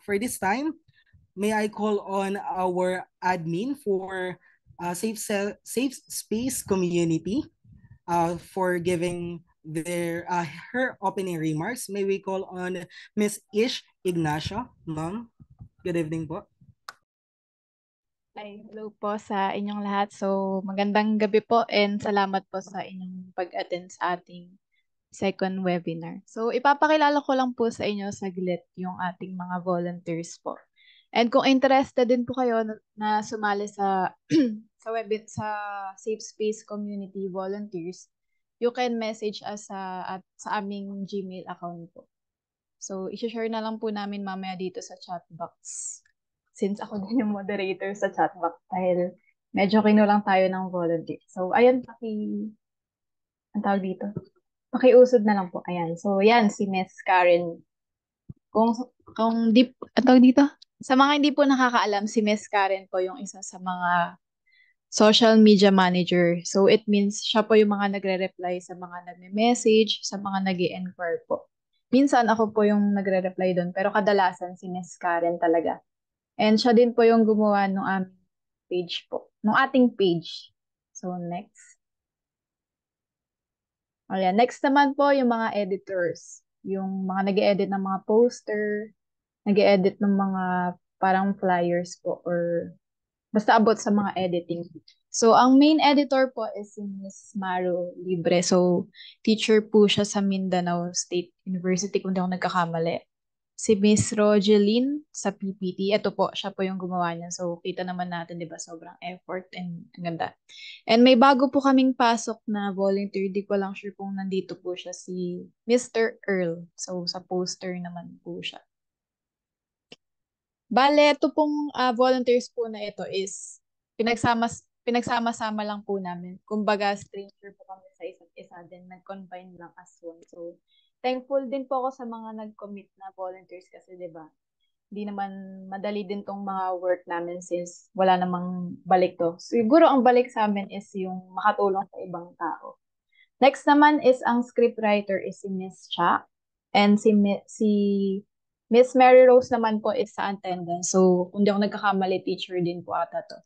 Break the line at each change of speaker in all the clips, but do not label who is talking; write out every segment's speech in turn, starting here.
for this time, may I call on our admin for Safe Space Community for giving her opening remarks. May we call on Miss Ish Ignacio. Ma'am, good evening po.
Ay, hello po sa inyong lahat. So, magandang gabi po and salamat po sa inyong pag-attend sa ating second webinar. So, ipapakilala ko lang po sa inyo saglit yung ating mga volunteers po. And kung interested din po kayo na sumali sa sa Safe Space Community Volunteers, you can message us sa aming Gmail account po. So, i-share na lang po namin mamaya dito sa chat box. Since ako din yung moderator sa chat box dahil medyo kinulang tayo ng volunteer. So, ayun, ang tawag dito. Pakiusod na lang po. Ayan. So, yan, si Miss Karen. Kung di, ang tawag dito? Sa mga hindi po nakakaalam, si Miss Karen po yung isa sa mga social media manager. So, it means siya po yung mga nagre-reply sa mga nagme-message, sa mga nag-i-enquire po. Minsan ako po yung nagre-reply doon, pero kadalasan si Miss Karen talaga. And siya din po yung gumawa ng aming page po. Ng ating page. So, next. Ayan. Next naman po yung mga editors. Yung mga nag-edit ng mga poster, nag-edit ng mga parang flyers po or basta abot sa mga editing. So, ang main editor po is si Miss Maru Libre. So, teacher po siya sa Mindanao State University kung di ako nagkakamali. Si Miss Rogeline sa PPT. Ito po, siya po yung gumawa niya. So, kita naman natin, di ba, sobrang effort and ang ganda. And may bago po kaming pasok na volunteer. Di ko lang sure kung nandito po siya, si Mr. Earl. So, sa poster naman po siya. Bale, ito pong volunteers po na ito is pinagsama-sama lang po namin. Kumbaga, stranger po kami sa isa't isa, then nag-combine lang as one. So, thankful din po ako sa mga nag-commit na volunteers kasi 'di ba? Hindi naman madali din tong mga work namin since wala namang balik to. Siguro ang balik sa amin is yung makatulong sa ibang tao. Next naman is ang scriptwriter is si Miss Cha and si Miss Mary Rose naman po is sa attendance. So, kung di ako nagkakamali, teacher din po ata to.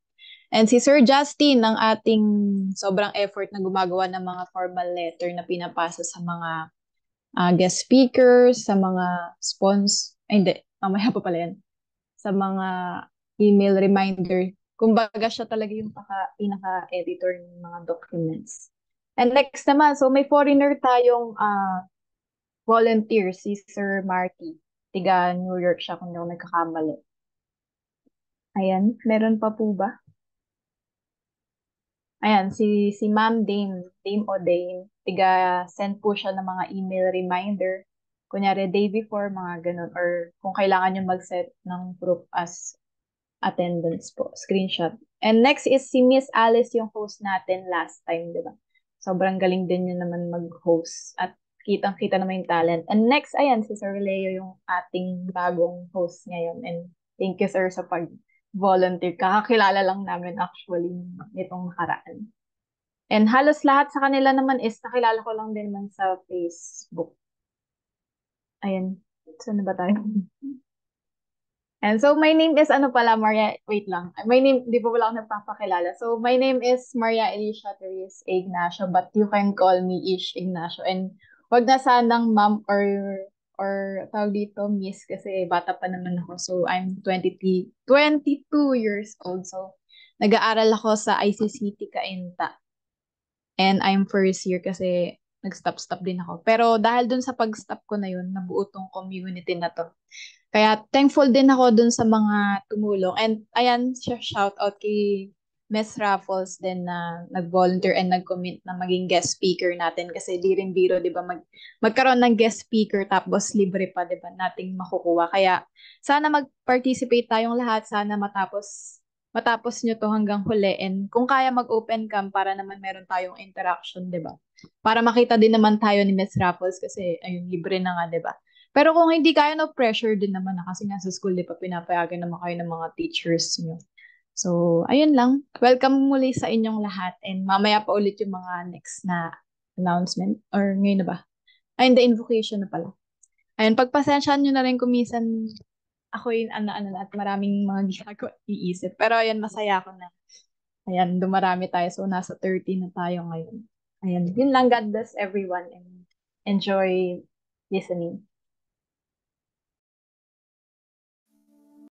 And si Sir Justin, ng ating sobrang effort na gumagawa ng mga formal letter na pinapasa sa mga guest speakers, sa mga hindi, mamaya pa pala yan, sa mga email reminder. Kumbaga siya talaga yung pinaka-editor ng mga documents. And next naman, so may foreigner tayong volunteer, si Sir Marty. Tiga New York siya kung di ako nagkakamali. Ayan, meron pa po ba? Ayan, si Ma'am Dame O'Dane, tiga-send po siya ng mga email reminder. Kunyari, day before, mga ganun. Or kung kailangan nyo mag-set ng proof as attendance po, screenshot. And next is si Miss Alice, yung host natin last time, di ba? Sobrang galing din niya naman mag-host at kitang-kita naman yung talent. And next, ayan, si Sir Leo, yung ating bagong host ngayon. And thank you, sir, sa volunteer. Kakakilala lang namin actually nitong nakaraan. And halos lahat sa kanila naman is nakilala ko lang din naman sa Facebook. Ayan. Saan na ba tayo? And so my name is ano pala, Maria, wait lang. My name, di pa wala ako nagpapakilala. So my name is Maria Alicia Therese Ignacio, but you can call me Ish Ignacio. And wag na sanang ma'am or tawag dito, miss, kasi bata pa naman ako. So, I'm 22 years old. So, nag-aaral ako sa ICCT Cainta. And I'm first year kasi nag-stop din ako. Pero dahil dun sa pag-stop ko na yun, nabuo tong community na to. Kaya thankful din ako dun sa mga tumulong. And ayan, shout out kay Miss Raffles din na nag-volunteer and nag-commit na maging guest speaker natin kasi di rin biro, di ba, magkaroon ng guest speaker tapos libre pa, di ba, nating makukuha. Kaya sana mag-participate tayong lahat, sana matapos nyo to hanggang huli and kung kaya mag-open cam para naman meron tayong interaction, di ba? Para makita din naman tayo ni Miss Raffles kasi ayun, libre na nga, di ba? Pero kung hindi kaya, no pressure din naman na kasi nga sa school, di pa pinapayagan naman kayo ng mga teachers nyo. So, ayun lang. Welcome muli sa inyong lahat and mamaya pa ulit yung mga next na announcement or ngayon na ba? Ay, the invocation na pala. Ayun, pagpasensyahan nyo na rin kung minsan ako yung ano na at maraming mga ginagawa iisip. Pero ayan, masaya ako na. Ayan, dumarami tayo. So, nasa 30 na tayo ngayon. Ayan, yun lang. God bless everyone and enjoy listening.